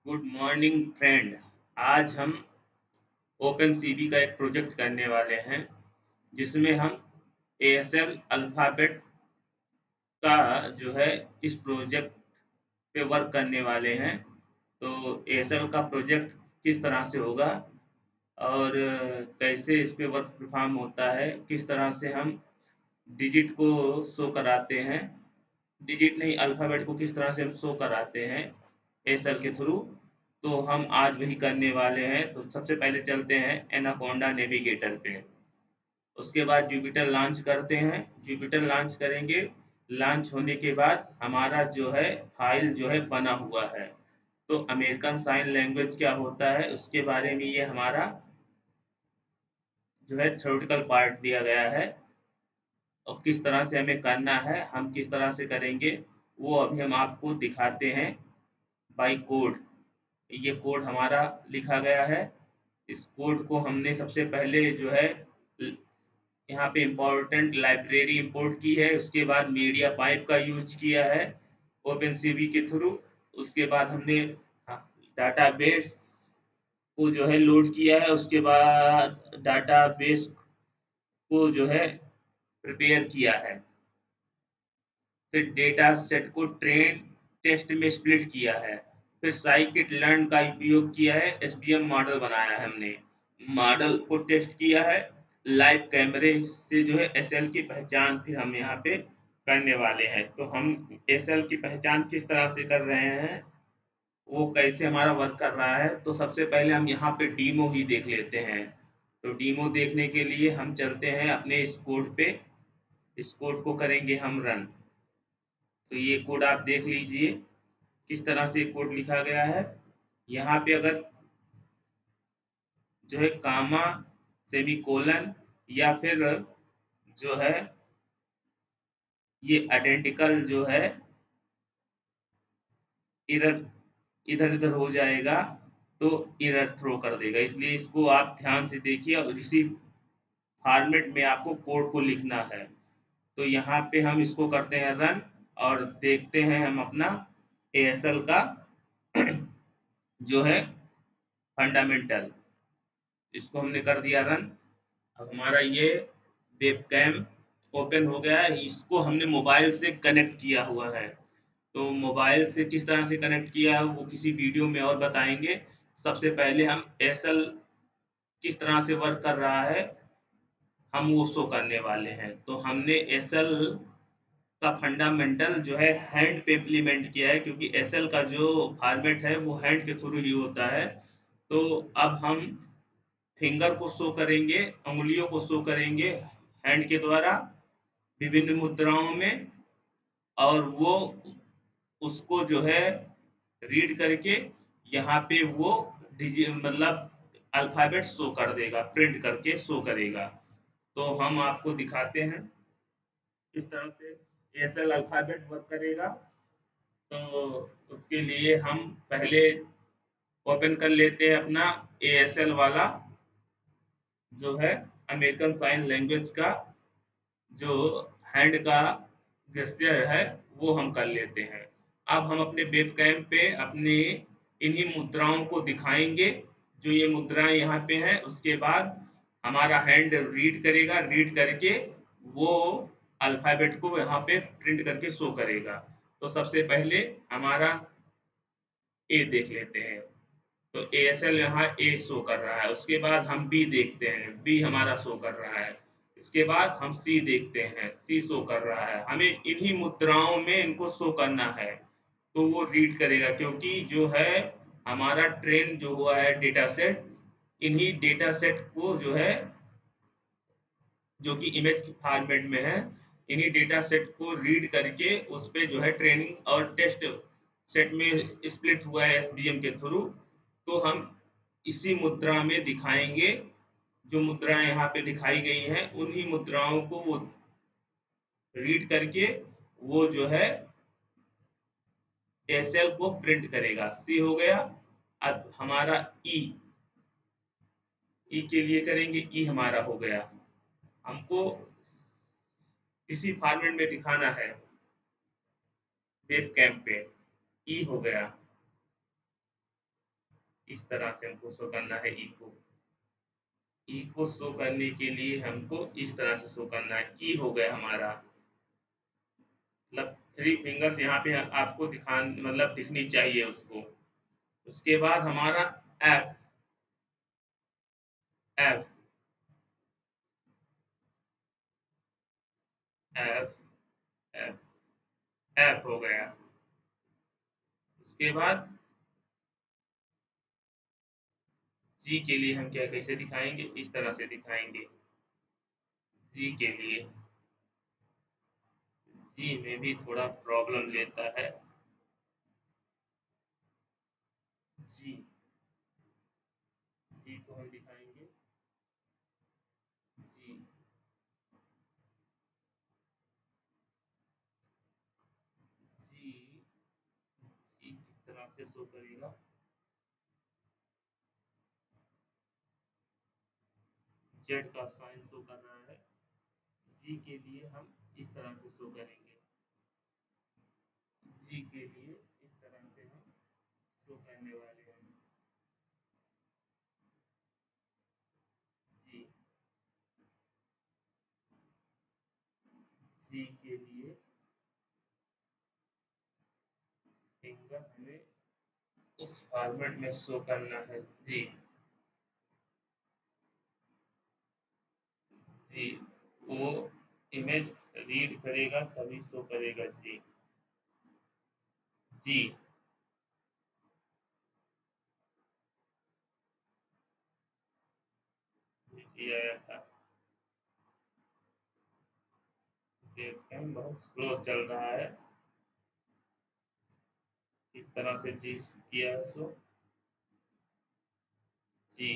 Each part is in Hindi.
Good morning friend. आज हम ओपन सीवी का एक प्रोजेक्ट करने वाले हैं जिसमें हम एएसएल अल्फ़ाबेट का जो है इस प्रोजेक्ट पे वर्क करने वाले हैं। तो एएसएल का प्रोजेक्ट किस तरह से होगा और कैसे इस पे वर्क परफॉर्म होता है, किस तरह से हम डिजिट को शो कराते हैं, डिजिट नहीं अल्फ़ाबेट को किस तरह से हम शो कराते हैं एएसएल के थ्रू। तो हम आज वही करने वाले हैं। तो सबसे पहले चलते हैं एनाकोंडा नेविगेटर पे। उसके बाद जुपिटर लॉन्च करते हैं। जुपिटर लॉन्च करेंगे। लॉन्च होने के बाद हमारा जो है फाइल जो है बना हुआ है। तो अमेरिकन साइन लैंग्वेज क्या होता है उसके बारे में ये हमारा जो है थ्योरेटिकल पार्ट दिया गया है। और किस तरह से हमें करना है, हम किस तरह से करेंगे, वो अभी हम आपको दिखाते हैं बाई कोड। ये कोड हमारा लिखा गया है। इस कोड को हमने सबसे पहले जो है यहाँ पे इम्पोर्टेंट लाइब्रेरी इंपोर्ट की है। उसके बाद मीडिया पाइप का यूज किया है ओपन सीवी के थ्रू। उसके बाद हमने डाटाबेस को जो है लोड किया है। उसके बाद डाटाबेस को जो है प्रिपेयर किया है। फिर डेटा सेट को ट्रेन टेस्ट में स्प्लिट किया है। फिर साइकिट लर्न का उपयोग किया है, एसवीएम मॉडल बनाया है हमने, मॉडल को टेस्ट किया है। लाइव कैमरे से जो है एसएल की पहचान फिर हम यहाँ पे करने वाले हैं। तो हम एसएल की पहचान किस तरह से कर रहे हैं, वो कैसे हमारा वर्क कर रहा है, तो सबसे पहले हम यहाँ पे डीमो ही देख लेते हैं। तो डीमो देखने के लिए हम चलते हैं अपने इस कोड पे। इस कोड को करेंगे हम रन। तो ये कोड आप देख लीजिए किस तरह से कोड लिखा गया है। यहाँ पे अगर जो है कामा सेमीकोलन या फिर जो है ये आइडेंटिकल जो है इधर इधर इधर हो जाएगा तो एरर थ्रो कर देगा। इसलिए इसको आप ध्यान से देखिए और इसी फॉर्मेट में आपको कोड को लिखना है। तो यहाँ पे हम इसको करते हैं रन और देखते हैं हम अपना एएसएल का जो है फंडामेंटल। इसको हमने कर दिया रन। अब हमारा ये वेबकैम ओपन हो गया है। इसको हमने मोबाइल से कनेक्ट किया हुआ है। तो मोबाइल से किस तरह से कनेक्ट किया है वो किसी वीडियो में और बताएंगे। सबसे पहले हम एसएल किस तरह से वर्क कर रहा है हम वो शो करने वाले हैं। तो हमने एसएल का फंडामेंटल जो है हैंड पे इम्प्लीमेंट किया है, क्योंकि एसएल का जो फॉर्मेट है वो हैंड के थ्रू ही होता है। तो अब हम फिंगर को शो करेंगे, उंगलियों को शो करेंगे हैंड के द्वारा विभिन्न मुद्राओं में। और वो उसको जो है रीड करके यहाँ पे वो मतलब अल्फाबेट शो कर देगा, प्रिंट करके शो करेगा। तो हम आपको दिखाते हैं इस तरह से एएसएल अल्फाबेट वर्क करेगा। तो उसके लिए हम पहले ओपन कर लेते हैं अपना एएसएल वाला जो है अमेरिकन साइन लैंग्वेज का जो हैंड का गेस्चर है वो हम कर लेते हैं। अब हम अपने वेबकैम पे अपने इन्हीं मुद्राओं को दिखाएंगे। जो ये मुद्राएं यहाँ पे हैं, उसके बाद हमारा हैंड रीड करेगा, रीड करके वो अल्फाबेट को यहाँ पे प्रिंट करके शो करेगा। तो सबसे पहले हमारा ए देख लेते हैं। तो एएसएल यहाँ ए शो कर रहा है। उसके बाद हम बी देखते हैं, बी हमारा शो कर रहा है। इसके बाद हम सी देखते हैं, सी शो कर रहा है। हमें इन्हीं मुद्राओं में इनको शो करना है। तो वो रीड करेगा, क्योंकि जो है हमारा ट्रेन जो हुआ है डेटा सेट, इन्हीं डेटा सेट को जो है जो कि इमेज फॉर्मेट में है, इन्हीं डेटा सेट को रीड करके उस पे जो है ट्रेनिंग और टेस्ट सेट में स्प्लिट हुआ है एसवीएम के थ्रू। तो हम इसी मुद्रा में दिखाएंगे। जो मुद्राएं यहाँ पे दिखाई गई हैं उन्हीं मुद्राओं को वो रीड करके वो जो है एसएल को प्रिंट करेगा। सी हो गया। अब हमारा ई, ई के लिए करेंगे, ई हमारा हो गया। हमको इसी फॉर्मेट में दिखाना है वेब कैम पे। ई हो गया। इस तरह से हमको शो करना है ई को। ई को शो करने के लिए हमको इस तरह से शो करना है। ई हो गया हमारा, मतलब थ्री फिंगर्स यहाँ पे आपको मतलब दिखनी चाहिए उसको। उसके बाद हमारा F, F, F, F, F हो गया। उसके बाद जी के लिए हम क्या कैसे दिखाएंगे, इस तरह से दिखाएंगे। जी के लिए, जी में भी थोड़ा प्रॉब्लम लेता है। जी, जी को हम दिखाएंगे। जी, जी, जी किस तरह से शो करेगा, जेड का साइन शो कर रहा है। जी के लिए हम इस तरह से शो करेंगे। जी के लिए इस तरह से हम शो करने वाले हैं। जी, जी के लिए फिंगर हमें उस फॉर्मेट में शो करना है। जी, जी वो इमेज रीड करेगा तभी शो करेगा। जी, जी, जी आया था। देखते हैं बहुत स्लो चल रहा है। इस तरह से जी किया है सो। जी,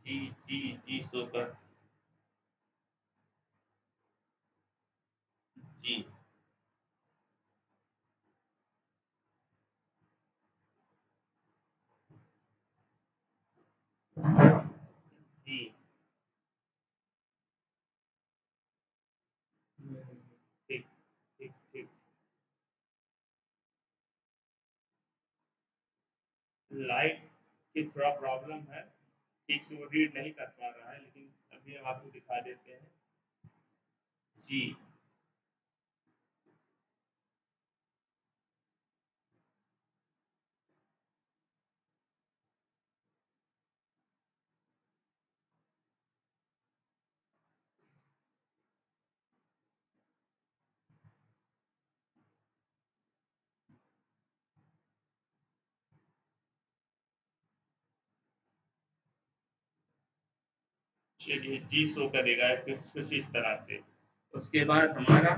जी, जी, जी शो कर। जी, जी, ठीक, ठीक, ठीक। लाइट की थोड़ा प्रॉब्लम है, ठीक से वो रीड नहीं कर पा रहा है, लेकिन अभी हम आपको दिखा देते हैं। जी, चलिए जी शो करेगा कुछ कुछ इस तरह से। उसके बाद हमारा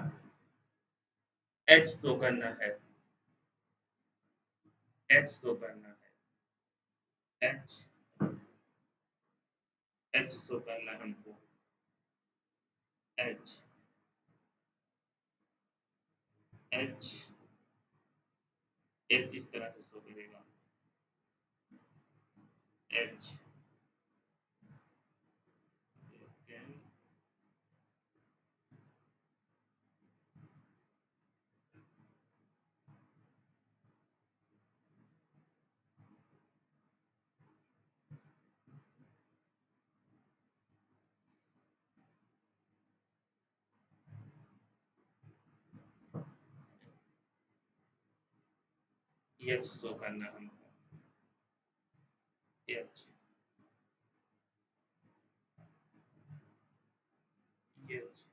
एच शो करना है। एच शो करना है। एच, एच शो करना है हमको। एच, एच, एच इस तरह से शो करेगा। एच, एच शो करना है हमको। एच, एच,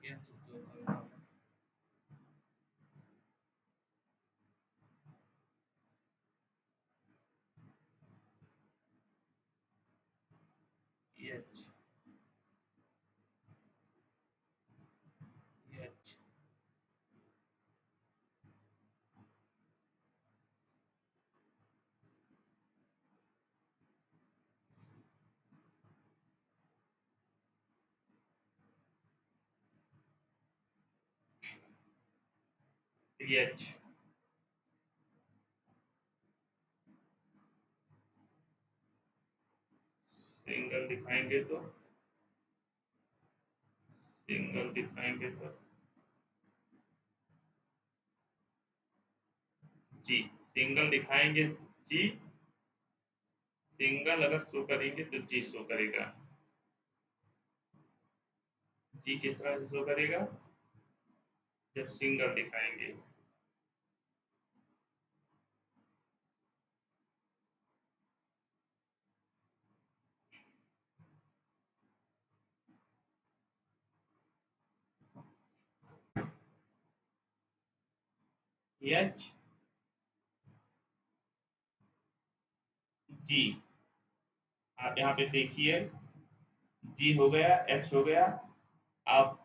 एच शो करना है। एच, एच, एच, सिंगल दिखाएंगे तो सिंगल दिखाएंगे तो जी, सिंगल दिखाएंगे जी, सिंगल अगर शो करेंगे तो जी शो करेगा। जी किस तरह से शो करेगा? जब सिंगल दिखाएंगे। एच जी, आप यहाँ पे देखिए, जी हो गया, एच हो गया, अब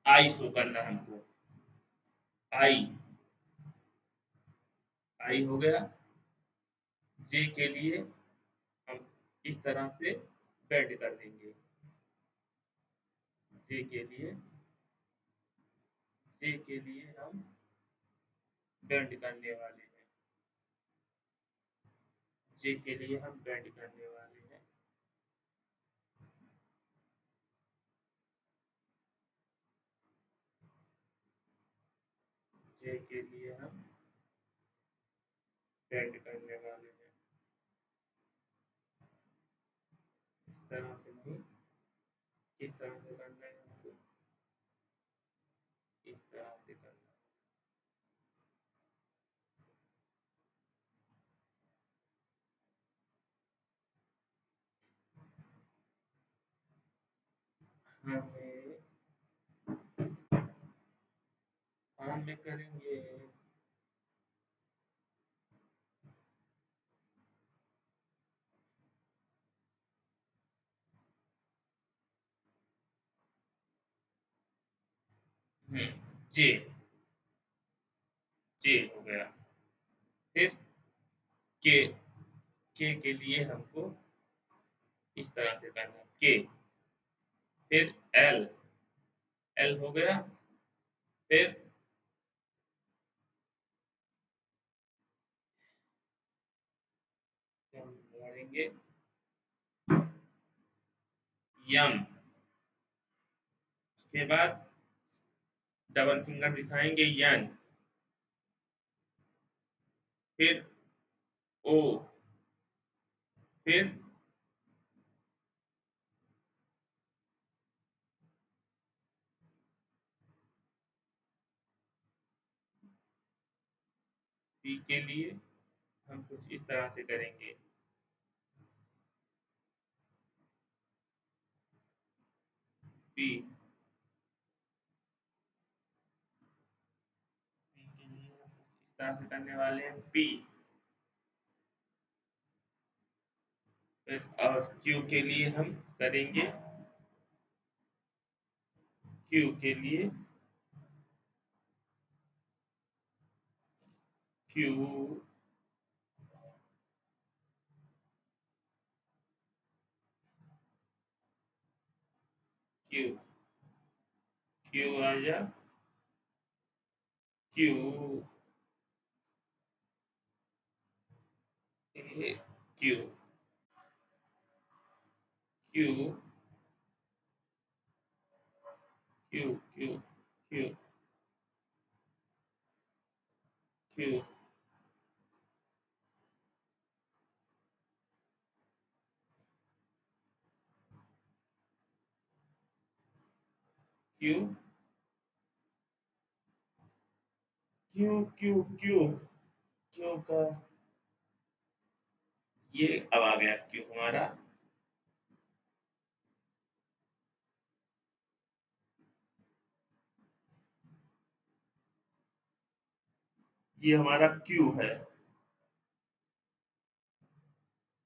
आई शो करना है हमको। आई, आई हो गया। जे के लिए हम इस तरह से बेंड कर देंगे। जे के लिए, जे के लिए हम बेंड करने वाले हैं। जे के लिए हम बेंड करने वाले हैं। जे के लिए हम बेंड करने वाले हैं। इस तरह से नहीं, इस तरह से करना है हमको, इस तरह से करना है। हमें काम में करेंगे। जे, जे हो गया। फिर के, के लिए हमको इस तरह से करना है के। फिर एल, एल हो गया। फिर हम लगाएंगे यम। उसके बाद डबल फिंगर दिखाएंगे यन। फिर ओ। फिर पी के लिए हम कुछ इस तरह से करेंगे। पी, पी के लिए हम कुछ इस तरह से करने वाले हैं पी। फिर और क्यू के लिए हम करेंगे, क्यू के लिए क्यू, क्यू, क्यू आया, Q, Q, Q, Q, Q, Q, Q, Q, Q, Q, Q, Q का ये अब आ गया क्यू हमारा। ये हमारा क्यू है।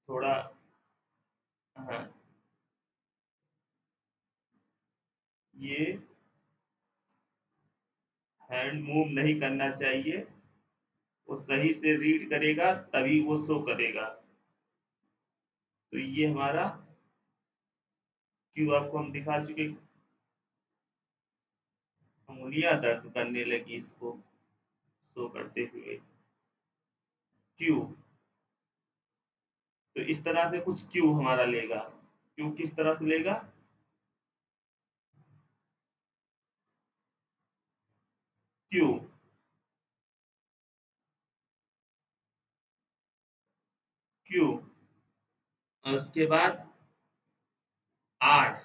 थोड़ा, हाँ, ये हैंड मूव नहीं करना चाहिए, वो सही से रीड करेगा तभी वो शो करेगा। तो ये हमारा क्यू आपको हम दिखा चुके। उंगलियां दर्द करने लगी इसको शो करते हुए। क्यू, तो इस तरह से कुछ क्यू हमारा लेगा। क्यू किस तरह से लेगा? क्यू, क्यू, और उसके बाद आर,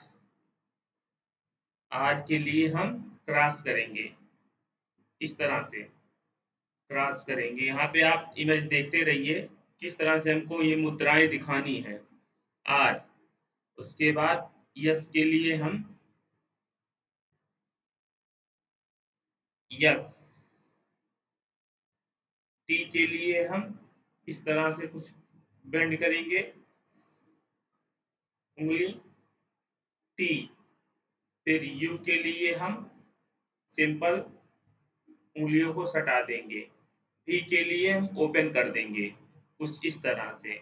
आर के लिए हम क्रॉस करेंगे, इस तरह से क्रॉस करेंगे। यहाँ पे आप इमेज देखते रहिए किस तरह से हमको ये मुद्राएं दिखानी है। आर, उसके बाद यस के लिए हम यस, टी के लिए हम इस तरह से कुछ बेंड करेंगे उंगली, टी, फिर यू के लिए हम सिंपल उंगलियों को सटा देंगे, भी के लिए हम ओपन कर देंगे कुछ इस तरह से।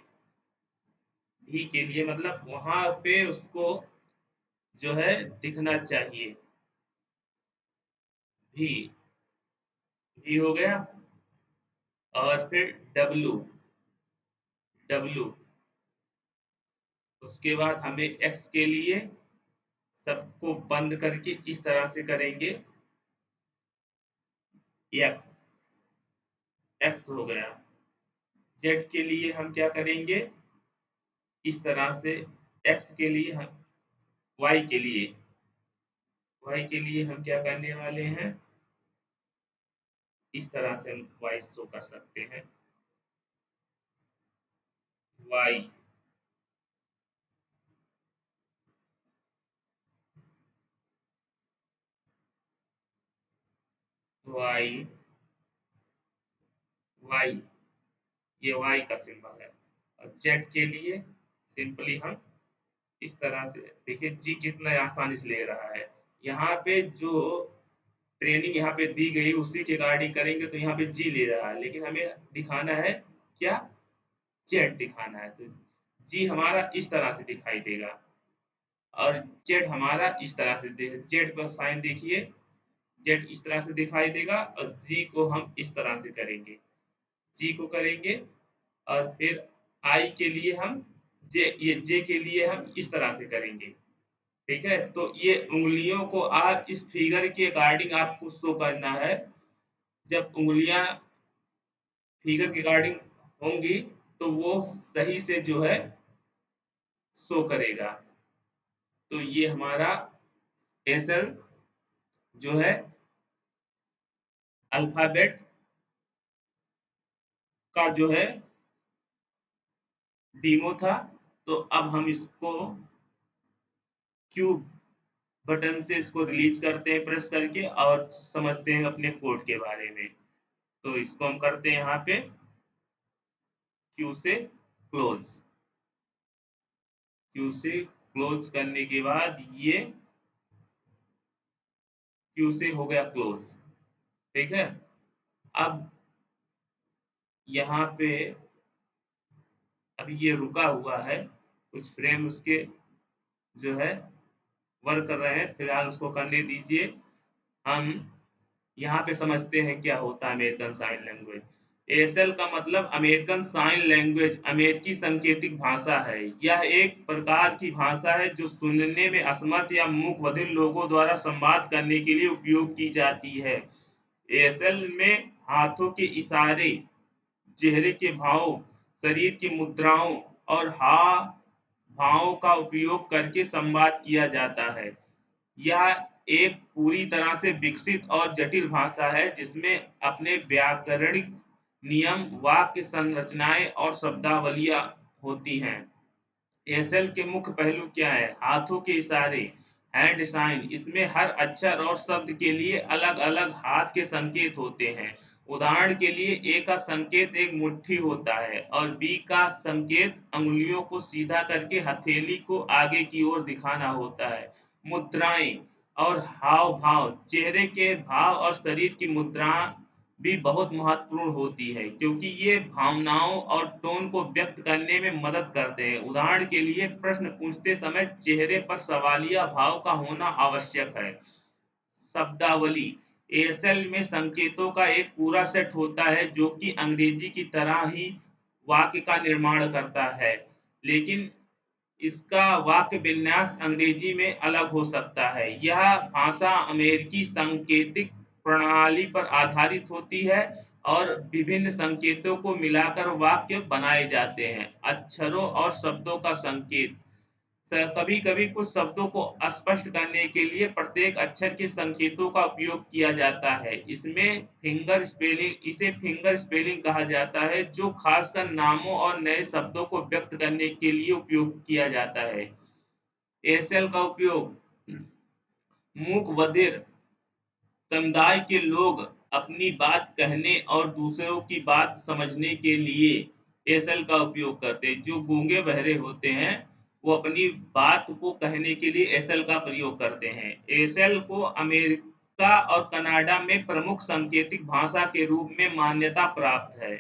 भी के लिए मतलब वहां पे उसको जो है दिखना चाहिए, भी, भी हो गया। और फिर डब्लू, डब्लू, उसके बाद हमें एक्स के लिए सबको बंद करके इस तरह से करेंगे, एक्स, एक्स हो गया। जेड के लिए हम क्या करेंगे, इस तरह से, एक्स के लिए हम, वाई के लिए, वाई के लिए हम क्या करने वाले हैं, इस तरह से हम वाई शो कर सकते हैं, वाई, वाई, वाई, ये वाई का सिंबल है। और जेड के लिए सिंपली हम इस तरह से, देखिए जी कितना आसानी से ले रहा है। यहाँ पे जो ट्रेनिंग यहाँ पे दी गई उसी के गार्डिंग करेंगे तो यहाँ पे जी ले रहा है, लेकिन हमें दिखाना है क्या, जेड दिखाना है। तो जी हमारा इस तरह से दिखाई देगा और जेड हमारा इस तरह से जेड पर साइन देखिए, जेड इस तरह से दिखाई देगा और जी को हम इस तरह से करेंगे, जी को करेंगे। और फिर आई के लिए हम जे, ये जे के लिए हम इस तरह से करेंगे। ठीक है, तो ये उंगलियों को आप इस फिगर के अकॉर्डिंग आपको शो करना है। जब उंगलियां फिगर के अकॉर्डिंग होंगी तो वो सही से जो है शो करेगा। तो ये हमारा एसल जो है अल्फाबेट का जो है डीमो था। तो अब हम इसको क्यू बटन से इसको रिलीज करते हैं प्रेस करके और समझते हैं अपने कोड के बारे में। तो इसको हम करते हैं यहाँ पे क्यू से क्लोज, क्यू से क्लोज करने के बाद ये क्यू से हो गया क्लोज। ठीक है, अब यहाँ पे अभी ये रुका हुआ है, कुछ फ्रेम उसके जो है वर्क कर रहे हैं, फिलहाल उसको करने दीजिए। हम यहाँ पे समझते हैं क्या होता है अमेरिकन साइन लैंग्वेज। एएसएल का मतलब अमेरिकन साइन लैंग्वेज, अमेरिकी संकेतिक भाषा है। यह एक प्रकार की भाषा है जो सुनने में असमर्थ या मूक बधिर लोगों द्वारा संवाद करने के लिए उपयोग की जाती है। एएसएल में हाथों के इशारे, चेहरे के भाव, शरीर की मुद्राओं और हाव भावों का उपयोग करके संवाद किया जाता है। यह एक पूरी तरह से विकसित और जटिल भाषा है जिसमें अपने व्याकरणिक नियम, वाक्य संरचनाएं और शब्दावलियां होती हैं। एएसएल के मुख्य पहलू क्या है, हाथों के इशारे, हैंड साइन, इसमें हर अक्षर और शब्द के लिए अलग अलग हाथ के संकेत होते हैं। उदाहरण के लिए ए का संकेत एक मुट्ठी होता है और बी का संकेत अंगुलियों को सीधा करके हथेली को आगे की ओर दिखाना होता है। मुद्राएं और हाव भाव, चेहरे के भाव और शरीर की मुद्रा भी बहुत महत्वपूर्ण होती है क्योंकि ये भावनाओं और टोन को व्यक्त करने में मदद करते हैं। उदाहरण के लिए प्रश्न पूछते समय चेहरे पर सवालिया भाव का होना आवश्यक है। शब्दावली, एएसएल में संकेतों का एक पूरा सेट होता है जो कि अंग्रेजी की तरह ही वाक्य का निर्माण करता है, लेकिन इसका वाक्य विन्यास अंग्रेजी में अलग हो सकता है। यह भाषा अमेरिकी सांकेतिक प्रणाली पर आधारित होती है और विभिन्न संकेतों को मिलाकर वाक्य बनाए जाते हैं। अक्षरों और शब्दों का संकेत, कभी कभी कुछ शब्दों को स्पष्ट करने के लिए प्रत्येक अक्षर के संकेतों का उपयोग किया जाता है। इसे फिंगर स्पेलिंग कहा जाता है, जो खासकर नामों और नए शब्दों को व्यक्त करने के लिए उपयोग किया जाता है। एएसएल का उपयोग मूक बधिर समुदाय के लोग अपनी बात कहने और दूसरों की बात समझने के लिए एएसएल का उपयोग करते हैं। जो गूंगे बहरे होते हैं वो अपनी बात को कहने के लिए एएसएल का प्रयोग करते हैं। एएसएल को अमेरिका और कनाडा में प्रमुख सांकेतिक भाषा के रूप में मान्यता प्राप्त है।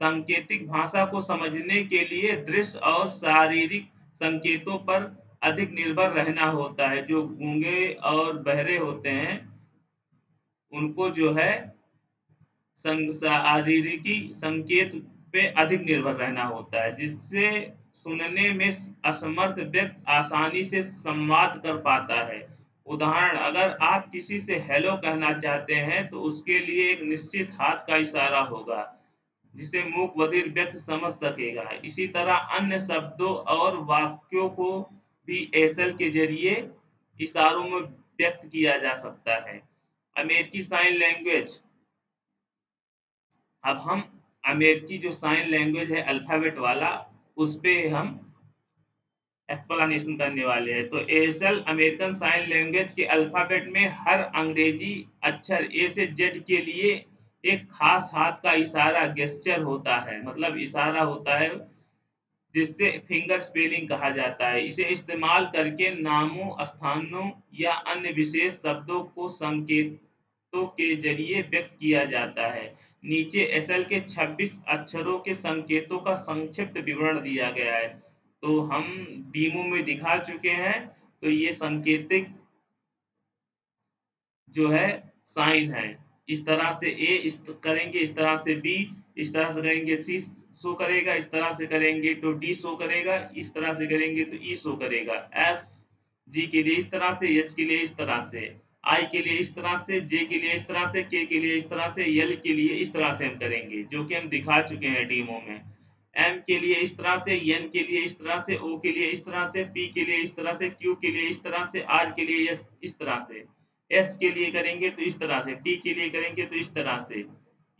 सांकेतिक भाषा को समझने के लिए दृश्य और शारीरिक संकेतों पर अधिक निर्भर रहना होता है। जो गूंगे और बहरे होते हैं उनको जो है शारीरिकी संकेत पे अधिक निर्भर रहना होता है, जिससे सुनने में असमर्थ व्यक्ति आसानी से संवाद कर पाता है। उदाहरण, अगर आप किसी से हेलो कहना चाहते हैं तो उसके लिए एक निश्चित हाथ का इशारा होगा जिसे मूक बधिर व्यक्ति समझ सकेगा। इसी तरह अन्य शब्दों और वाक्यों को भी एएसएल के जरिए इशारों में व्यक्त किया जा सकता है। अमेरिकी साइन लैंग्वेज, अब हम अमेरिकी जो साइन लैंग्वेज है अल्फाबेट वाला, उस पे हम एक्सप्लेनेशन करने वाले हैं। तो एएसएल अमेरिकन साइन लैंग्वेज के अल्फाबेट में हर अंग्रेजी अक्षर ए से जेड के लिए एक खास हाथ का इशारा गेस्चर होता है, मतलब इशारा होता है, जिससे फिंगर स्पेलिंग कहा जाता है। इसे इस्तेमाल करके नामों, स्थानों या अन्य विशेष शब्दों को संकेतों के जरिए व्यक्त किया जाता है। नीचे एसएल के 26 अक्षरों के संकेतों का संक्षिप्त विवरण दिया गया है। तो हम डीमो में दिखा चुके हैं। तो ये संकेतिक जो है साइन है, इस तरह से ए करेंगे, इस तरह से बी, इस तरह से करेंगे सी शो करेगा, इस तरह से करेंगे तो डी शो करेगा, इस तरह से करेंगे तो ई शो करेगा। एफ जी के लिए इस तरह से, एच के लिए इस तरह से, आई के लिए इस तरह से, जे के लिए इस तरह से, के लिए इस तरह से, एल के लिए इस तरह से हम करेंगे, जो कि हम दिखा चुके हैं डीमो में। एम के लिए इस तरह से, एन के लिए इस तरह से, ओ के लिए इस तरह से, पी के लिए इस तरह से, क्यू के लिए इस तरह से, आर के लिए इस तरह से, एस के लिए करेंगे तो इस तरह से, टी के लिए करेंगे तो इस तरह से,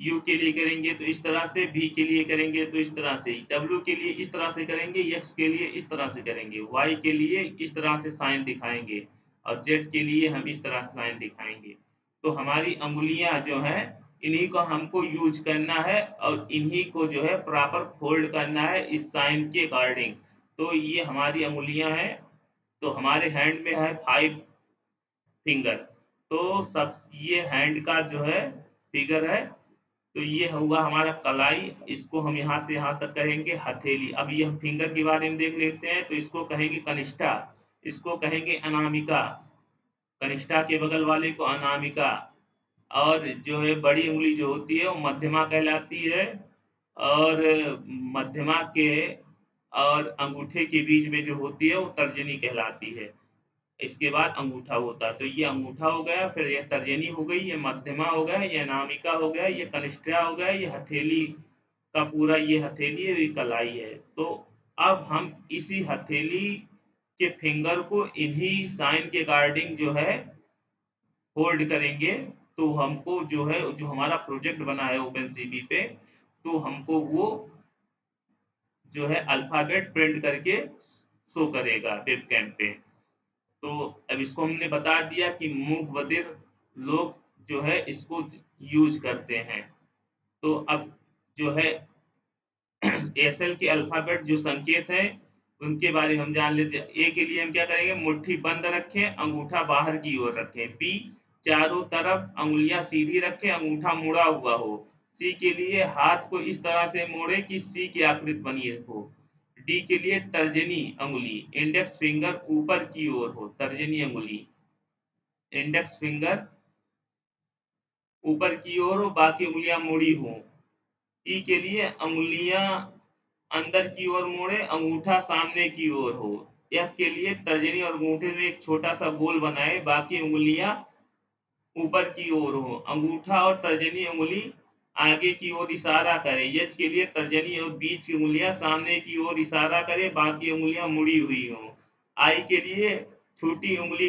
यू के लिए करेंगे तो इस तरह से, वी के लिए करेंगे तो इस तरह से, डब्ल्यू के लिए इस तरह से करेंगे, एक्स के लिए इस तरह से करेंगे, वाई के लिए इस तरह से साइन दिखाएंगे और जेड के लिए हम इस तरह से साइन दिखाएंगे। तो हमारी अंगुलियां जो हैं इन्हीं को हमको यूज करना है और इन्हीं को जो है प्रॉपर फोल्ड करना है इस साइन के अकॉर्डिंग। तो ये हमारी अंगुलियां हैं। तो हमारे हैंड में है 5 फिंगर। तो सब ये हैंड का जो है फिगर है। तो ये होगा हमारा कलाई, इसको हम यहाँ से यहाँ तक कहेंगे हथेली। अब ये हम फिंगर के बारे में देख लेते हैं। तो इसको कहेंगे कनिष्ठा, इसको कहेंगे अनामिका, कनिष्ठा के बगल वाले को अनामिका, और जो है बड़ी उंगली जो होती है वो मध्यमा कहलाती है, और मध्यमा के और अंगूठे के बीच में जो होती है वो तर्जनी कहलाती है। इसके बाद अंगूठा होता है। तो ये अंगूठा हो गया, फिर ये तर्जनी हो गई, ये मध्यमा हो गया, ये अनामिका हो गया, ये कनिष्ठा हो गया, ये हथेली का पूरा ये हथेली है, ये कलाई है। तो अब हम इसी हथेली के फिंगर को इन्हीं साइन के अकॉर्डिंग जो है होल्ड करेंगे। तो हमको जो है जो हमारा प्रोजेक्ट बना है ओपन सीबी पे, तो हमको वो जो है अल्फाबेट प्रिंट करके शो करेगा वेब कैम पे। तो अब इसको हमने बता दिया कि मूक बधिर लोग जो है इसको यूज करते हैं। तो अब जो है एएसएल के अल्फाबेट जो संकेत है उनके बारे में हम जान लेते हैं। ए के लिए हम क्या करेंगे, मुट्ठी बंद रखें, अंगूठा बाहर की ओर रखें। बी, चारों तरफ अंगुलियां सीधी रखें, अंगूठा मुड़ा हुआ हो। सी के लिए हाथ को इस तरह से मोड़े कि सी की आकृति बनी हो। डी के लिए तर्जनी अंगुली, इंडेक्स फिंगर ऊपर की ओर हो, तर्जनी अंगुली, इंडेक्स फिंगर ऊपर की ओर हो, बाकी उंगलियां मुड़ी हो। ई के लिए अंगुलियां अंदर की ओर मोड़े, अंगूठा सामने की ओर हो। एफ के लिए तर्जनी और अंगूठे में एक छोटा सा गोल बनाए, बाकी उंगलियां ऊपर की ओर हो, अंगूठा और तर्जनी उंगली आगे की ओर इशारा करे। यच के लिए तर्जनी और बीच की उंगलियां सामने की ओर इशारा करे, बाकी उंगलियां मुड़ी हुई हो। आई के लिए छोटी उंगली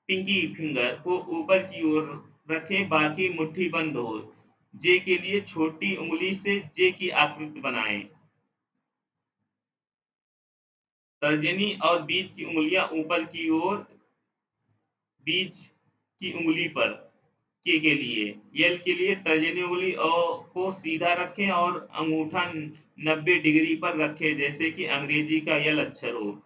पिंकी फिंगर को ऊपर की ओर रखें, बाकी मुट्ठी बंद हो। जे के लिए छोटी उंगली से जे की आकृति बनाएं। तर्जनी और बीच की उंगलियां ऊपर की ओर बीच की उंगली पर। के लिए यल के लिए तर्जनी उंगली को सीधा रखें और अंगूठा 90 डिग्री पर रखें, जैसे कि अंग्रेजी का यल अक्षर हो।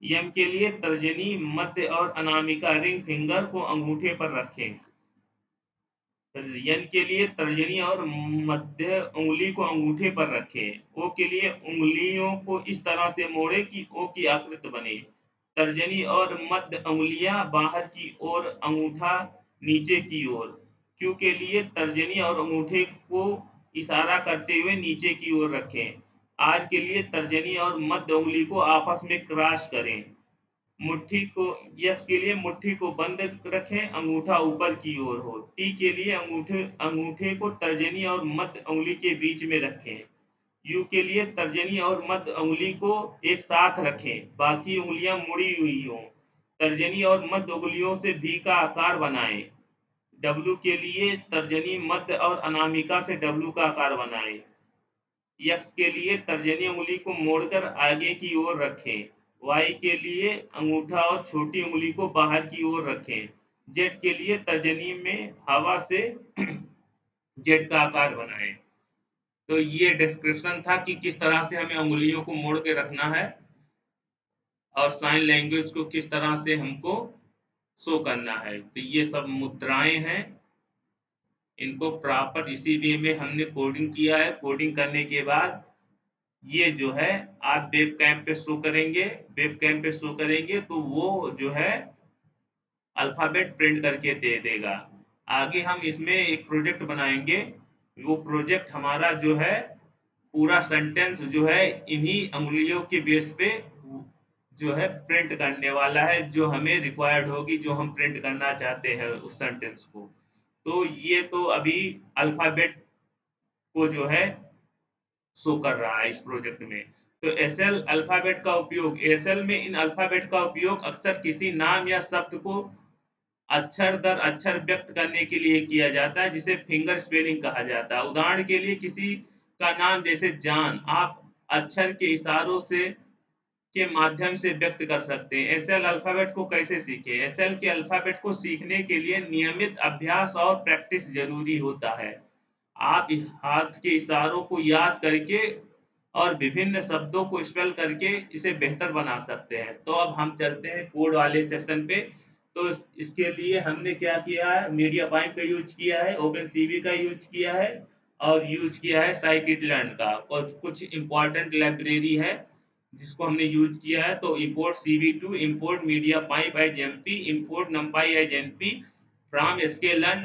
यम के लिए तर्जनी मध्य और अनामिका रिंग फिंगर को अंगूठे पर रखें। यन के लिए तर्जनी और मध्य उंगली को अंगूठे पर रखें। ओ के लिए उंगलियों को इस तरह से मोड़े कि ओ की आकृति बने। तर्जनी और मध्य उंगलियां बाहर की ओर, अंगूठा नीचे की ओर। क्यू के लिए तर्जनी और अंगूठे को इशारा करते हुए नीचे की ओर रखें। आर के लिए तर्जनी और मध्य उंगली को आपस में क्रॉस करें। मुट्ठी को यस के लिए मुट्ठी को बंद रखें, अंगूठा ऊपर की ओर हो। टी के लिए अंगूठे अंगूठे को तर्जनी और मध्य उंगली के बीच में रखें। यू के लिए तर्जनी और मध्य उंगली को एक साथ रखें, बाकी उंगलियां मुड़ी हुई हों। तर्जनी और मध्य उंगलियों से भी का आकार बनाएं। डब्लू के लिए तर्जनी मध्य और अनामिका से डब्लू का आकार बनाएं। यक्स के लिए तर्जनी उंगली को मोड़कर आगे की ओर रखें। वाई के लिए अंगूठा और छोटी उंगली को बाहर की ओर रखें। जेड के लिए तर्जनी में हवा से जेड का आकार बनाएं। तो ये डिस्क्रिप्शन था कि किस तरह से हमें उंगलियों को मोड़ के रखना है और साइन लैंग्वेज को किस तरह से हमको शो करना है। तो ये सब मुद्राएं हैं, इनको प्रॉपर इसी वे में हमने कोडिंग किया है। कोडिंग करने के बाद ये जो है आप वेब कैम पे शो करेंगे। वेब कैम पे शो करेंगे तो वो जो है अल्फाबेट प्रिंट करके दे देगा। आगे हम इसमें एक प्रोजेक्ट बनाएंगे। वो प्रोजेक्ट हमारा जो है पूरा सेंटेंस जो है इन्हीं अंगुलियों के बेस पे जो है प्रिंट करने वाला है, जो हमें रिक्वायर्ड होगी, जो हम प्रिंट करना चाहते हैं उस सेंटेंस को। तो ये तो अभी अल्फाबेट को जो है शो कर रहा है इस प्रोजेक्ट में। तो एसएल अल्फाबेट का उपयोग, एसएल में इन अल्फाबेट का उपयोग अक्सर किसी नाम या शब्द को अक्षर दर अक्षर व्यक्त करने के लिए किया जाता है, जिसे फिंगर स्पेलिंग कहा जाता है। उदाहरण के लिए किसी का नाम जैसे जान आप अक्षर के इशारों से के माध्यम से व्यक्त कर सकते हैं। एसएल अल्फाबेट को कैसे सीखें? एसएल के अल्फाबेट को सीखने के लिए नियमित अभ्यास और प्रैक्टिस जरूरी होता है। आप हाथ के इशारों को याद करके और विभिन्न शब्दों को स्पेल करके इसे बेहतर बना सकते हैं। तो अब हम चलते हैं कोड वाले सेक्शन पे। तो इसके लिए हमने क्या किया है, मीडिया पाइप का यूज किया है, ओपन सीवी का यूज किया है और यूज किया है साइकिट लर्न का, और कुछ इंपॉर्टेंट लाइब्रेरी है जिसको हमने यूज किया है। तो import cv2, import media pipe as MP, import numpy as np, from sklearn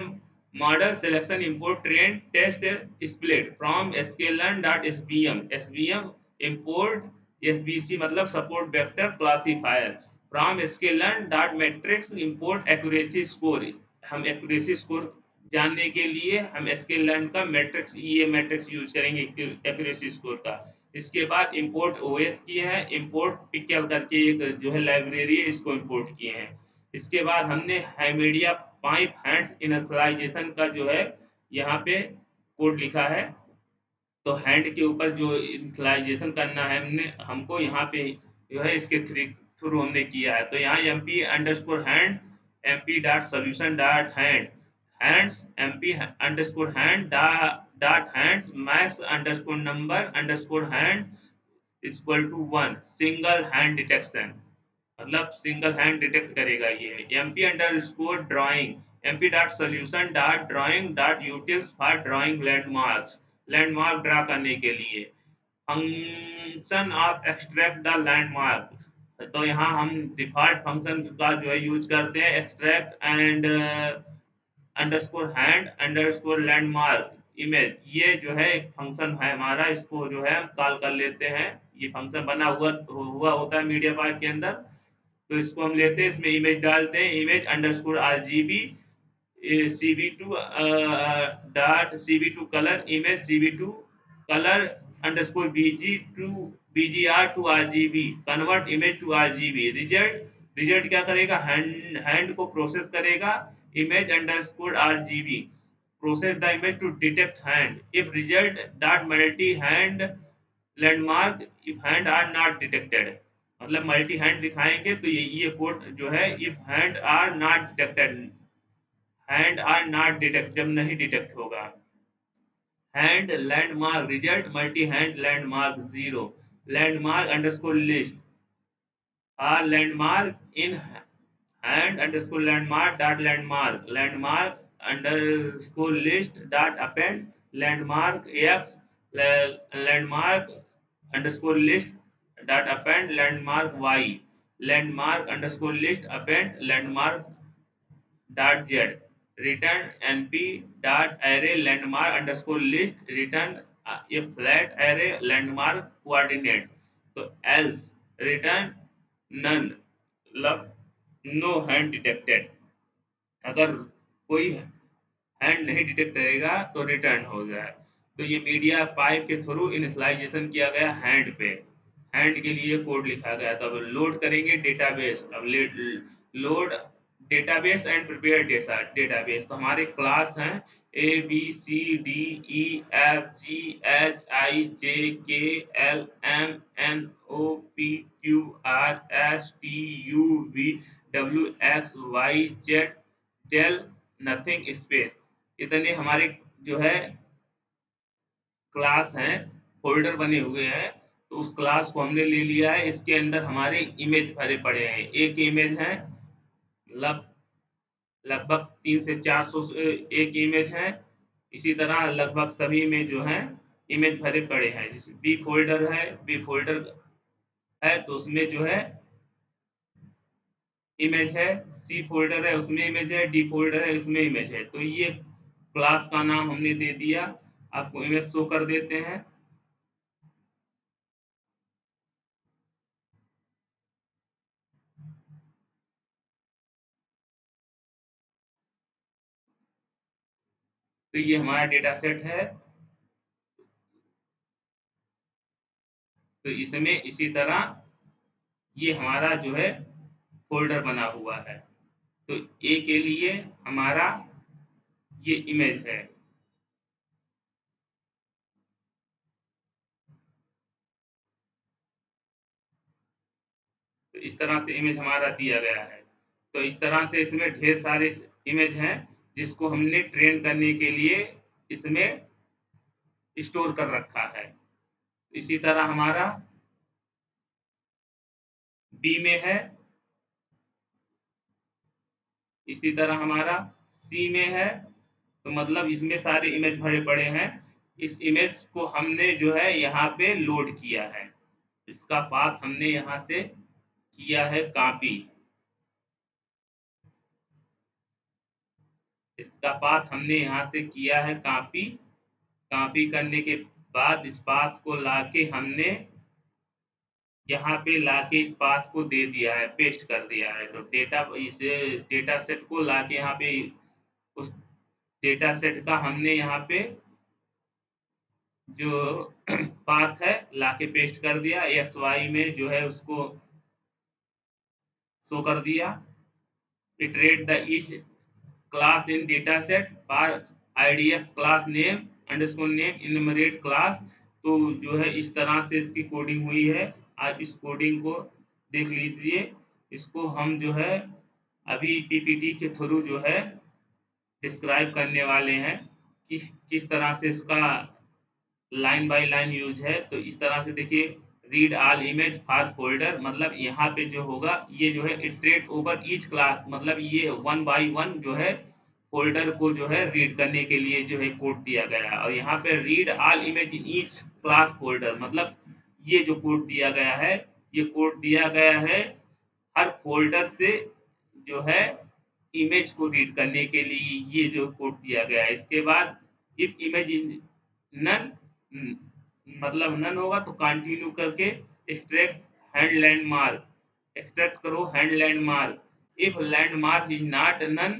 model selection, import train test split from sklearn.sbm, sbm import sbc मतलब support vector classifier, from sklearn.matrix import accuracy score। हम accuracy score जानने के लिए हम sklearn का मैट्रिक्स ये मैट्रिक्स यूज करेंगे एक्यूरेसी स्कोर का। इसके बाद इंपोर्ट ओएस किए हैं, इंपोर्ट पिकल करके एक जो है लाइब्रेरी है, इसको इंपोर्ट किए हैं। इसके बाद हमने हाइमीडिया पाइप हैंड्स इनिशियलाइजेशन का जो है यहाँ पे कोड लिखा है। तो हैंड के ऊपर जो इनिशियलाइजेशन करना है हमको यहाँ पे जो है इसके थ्रू हमने किया है। तो यहाँ MP underscore hand, MP dot solution dot hand, hands MP underscore hand dot hands max underscore number underscore hand equal to 1, single hand detection मतलब सिंगल हैंड डिटेक्ट करेगा ये। MP under score drawing, MP dot solution dot drawing dot utils for drawing landmarks, landmark draw करने के लिए। Function of extract the landmark, तो यहाँ हम डिफॉल्ट फंक्शन का जो है यूज करते हैं, extract and underscore hand underscore landmark image. ये जो है एक फंक्शन है हमारा, इसको जो है हम कॉल कर लेते हैं। ये फंक्शन बना हुआ होता है मीडिया पाइप के अंदर। तो इसको हम लेते हैं, इसमें इमेज डालते हैं, image underscore RGB cv2 dot cv2 color image cv2 color underscore bg to bgr to rgb convert image to rgb result क्या करेगा, हैंड को प्रोसेस करेगा image underscore rgb process the image to detect hand if result dot multi hand landmark if hand are not detected, मतलब मल्टी हैंड दिखाएंगे तो ये कोड जो है if hand are not detected, hand are not detect जब नहीं डिटेक्ट होगा, hand landmark result multi hand landmark zero landmark underscore list are landmark in hand underscore landmark underscore list dot append landmark X landmark underscore list dot append landmark Y landmark underscore list append landmark dot z return np dot array landmark underscore list return a flat array landmark coordinate, तो else return none, मतलब no hand detected, अगर कोई हैंड नहीं डिटेक्ट करेगा तो रिटर्न हो जाए। तो ये मीडिया पाइप के थ्रू इनिशियलाइजेशन किया गया हैंड पे, हैंड के लिए कोड लिखा गया। तो अब लोड करेंगे डेटाबेस, अब load database and prepare database. तो हमारे क्लास हैं A B C D E F G H I J K L M N O P Q R S T U V W X Y Z del nothing space, इतने हमारे जो है क्लास हैं, फोल्डर बने हुए हैं। तो उस क्लास को हमने ले लिया है, इसके अंदर हमारे इमेज भरे पड़े हैं। एक इमेज है लगभग 300 से 400 एक इमेज है। इसी तरह लगभग सभी में जो है इमेज भरे पड़े हैं। जैसे बी फोल्डर है, बी फोल्डर है तो उसमें जो है इमेज है, सी फोल्डर है उसमें इमेज है, डी फोल्डर है उसमें इमेज है। तो ये क्लास का नाम हमने दे दिया, आपको इमेज शो कर देते हैं। तो ये हमारा डेटा सेट है। तो इसमें इसी तरह ये हमारा जो है फोल्डर बना हुआ है। तो ए के लिए हमारा ये इमेज है। तो इस तरह से इमेज हमारा दिया गया है। तो इस तरह से इसमें ढेर सारे इमेज हैं जिसको हमने ट्रेन करने के लिए इसमें स्टोर कर रखा है। इसी तरह हमारा बी में है, इसी तरह हमारा सी में है। तो मतलब इसमें सारे इमेज भरे पड़े हैं। इस इमेज को हमने जो है यहाँ पे लोड किया है, इसका पाथ हमने यहाँ से किया है कॉपी, इसका पाथ हमने यहाँ से किया है कॉपी। कॉपी करने के बाद इस पाथ को लाके हमने यहाँ पे लाके इस पाथ को दे दिया है, पेस्ट कर दिया है। तो डेटा इस डेटा सेट को लाके यहाँ पे उस डेटा सेट का हमने यहाँ पे जो पाथ है लाके पेस्ट कर दिया, एक्स वाई में जो है उसको शो कर दिया। Iterate the each class in dataset par idx class name underscore name enumerate class। तो जो है इस तरह से इसकी कोडिंग हुई है। आप इस कोडिंग को देख लीजिए। इसको हम जो है अभी पीपीटी के थ्रू जो है डिस्क्राइब करने वाले हैं, किस किस तरह से इसका लाइन बाय लाइन यूज है। तो इस तरह से देखिए, read all image for folder, मतलब यहाँ पे जो होगा ये जो है इटरेट ओवर ईच क्लास, मतलब ये वन बाय वन जो है फोल्डर को जो है रीड करने के लिए जो है कोड दिया गया है। और यहाँ पे read all image in each class folder, मतलब ये जो कोड दिया गया है, ये कोड दिया गया है हर फोल्डर से जो है इमेज को रीड करने के लिए, ये जो कोड दिया गया है। इसके बाद इफ इमेज नन, मतलब नन होगा तो कंटिन्यू करके एक्सट्रैक्ट हैंड लैंडमार्क, एक्सट्रैक्ट करो hand landmark. If landmark is not none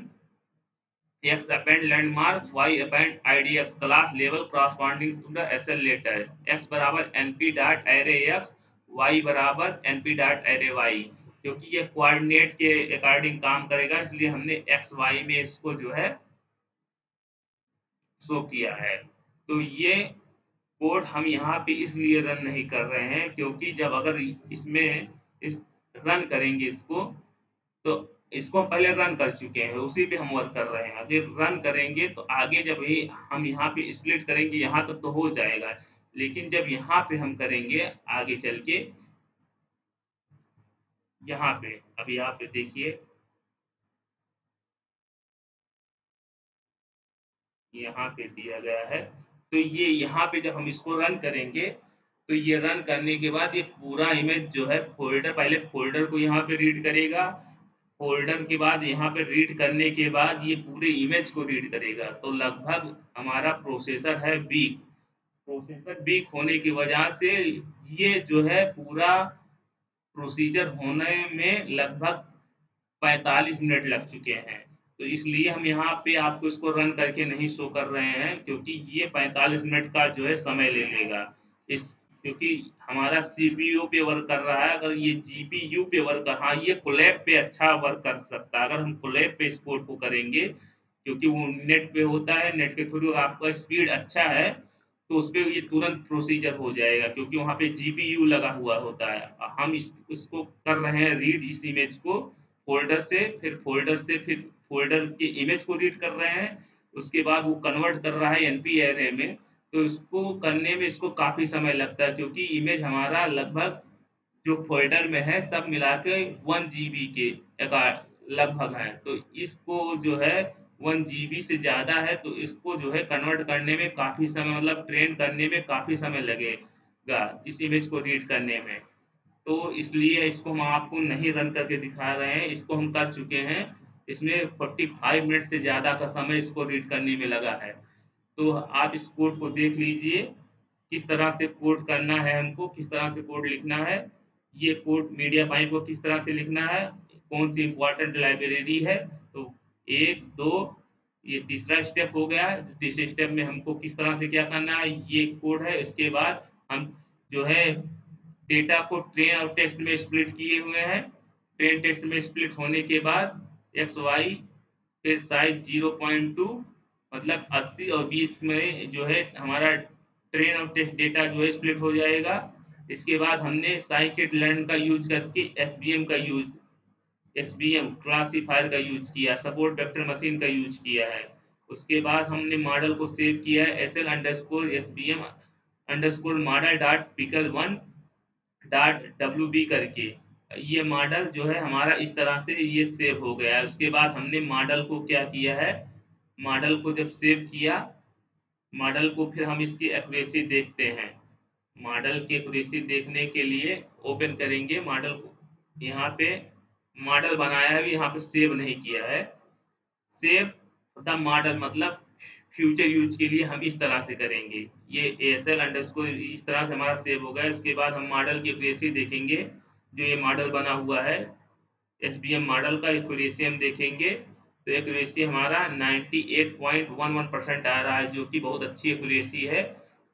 X append landmark, Y append IDX class label corresponding to the SL letter. X बराबर np dot array x, Y बराबर np डॉट array y। क्योंकि ये कोऑर्डिनेट के अकॉर्डिंग काम करेगा, इसलिए हमने एक्स वाई में इसको जो है शो किया है। तो ये कोड हम यहाँ पे इसलिए रन नहीं कर रहे हैं क्योंकि जब अगर इसमें इस रन करेंगे इसको, तो इसको पहले रन कर चुके हैं, उसी पे हम वर्क कर रहे हैं। अगर रन करेंगे तो आगे जब ये हम यहाँ पे स्प्लिट करेंगे यहाँ तक तो हो जाएगा, लेकिन जब यहाँ पे हम करेंगे आगे चल के, यहाँ पे अब यहाँ पे देखिए, यहाँ पे दिया गया है। तो ये यहाँ पे जब हम इसको रन करेंगे, तो ये रन करने के बाद ये पूरा इमेज जो है फोल्डर, पहले फोल्डर को यहाँ पे रीड करेगा, फोल्डर के बाद यहाँ पे रीड करने के बाद ये पूरे इमेज को रीड करेगा। तो लगभग हमारा प्रोसेसर है वीक, प्रोसेसर वीक होने की वजह से ये जो है पूरा प्रोसीजर होने में लगभग 45 मिनट लग चुके हैं। तो इसलिए हम यहाँ पे आपको इसको रन करके नहीं शो कर रहे हैं क्योंकि ये 45 मिनट का जो है समय ले लेगा। इस क्योंकि हमारा सीपीयू पे वर्क कर रहा है, अगर ये जीपीयू पे वर्क कर, हाँ ये कोलैब पे अच्छा वर्क कर सकता है। अगर हम कोलैब पे इस कोड को करेंगे, क्योंकि वो नेट पे होता है, नेट के थ्रू आपका स्पीड अच्छा है, तो उस पे ये तुरंत प्रोसीजर हो जाएगा क्योंकि वहाँ पे जीपीयू लगा हुआ होता है। हम इसको कर रहे हैं रीड, इस इमेज को फोल्डर से, फिर फोल्डर की इमेज को रीड कर रहे हैं, उसके बाद वो कन्वर्ट कर रहा है एनपी एरे में। तो इसको करने में इसको काफी समय लगता है क्योंकि इमेज हमारा लगभग जो फोल्डर में है सब मिला के 1 GB के लगभग है। तो इसको जो है 1 GB से ज्यादा है, तो इसको जो है कन्वर्ट करने में काफी समय, मतलब ट्रेन करने में काफी समय लगेगा इस इमेज को रीड करने में। तो इसलिए इसको हम आपको नहीं रन करके दिखा रहे हैं, इसको हम कर चुके हैं। इसमें 45 मिनट से ज़्यादा का समय इसको रीड करने में लगा है। तो आप इस कोड को देख लीजिए, किस तरह से कोड करना है हमको, किस तरह से कोड लिखना है। ये कोड मीडिया पाइप को किस तरह से लिखना है, कौन सी इंपॉर्टेंट लाइब्रेरी है। तो एक दो, ये तीसरा स्टेप हो गया। तीसरे स्टेप में हमको किस तरह से क्या करना है, ये कोड है। इसके बाद हम जो है डेटा को ट्रेन और टेस्ट में स्प्लिट किए हुए हैं। ट्रेन टेस्ट में स्प्लिट होने के बाद एक्स वाई, फिर साइज 0.2, मतलब 80 और 20 में जो है हमारा ट्रेन और टेस्ट डेटा जो है स्प्लिट हो जाएगा। इसके बाद हमने साइकिट लर्न का यूज करके एसबीएम का यूज, एसबीएम क्लासीफायर का यूज किया, सपोर्ट वेक्टर मशीन का यूज किया है। उसके बाद हमने मॉडल को सेव किया है S L underscore S B M underscore model dot pickle one dot W B करके। ये मॉडल जो है हमारा इस तरह से ये सेव हो गया है। उसके बाद हमने मॉडल को क्या किया है, मॉडल को जब सेव किया, मॉडल को फिर हम इसकी एक्यूरेसी देखते हैं। मॉडल की एक्यूरेसी देखने के लिए ओपन करेंगे मॉडल को। यहाँ पे मॉडल बनाया है, यहाँ पे सेव नहीं किया है। सेव द मॉडल मतलब फ्यूचर यूज के लिए हम इस तरह से करेंगे। ये एएसएल अंडरस्कोर इस तरह से हमारा सेव हो गया। इसके बाद हम मॉडल की एक्यूरेसी देखेंगे, जो ये मॉडल बना हुआ है एसबीएम मॉडल का एक्यूरेसी हम देखेंगे। तो एक्यूरेसी हमारा 98.11% आ रहा है, जो कि बहुत अच्छी एक्यूरेसी है।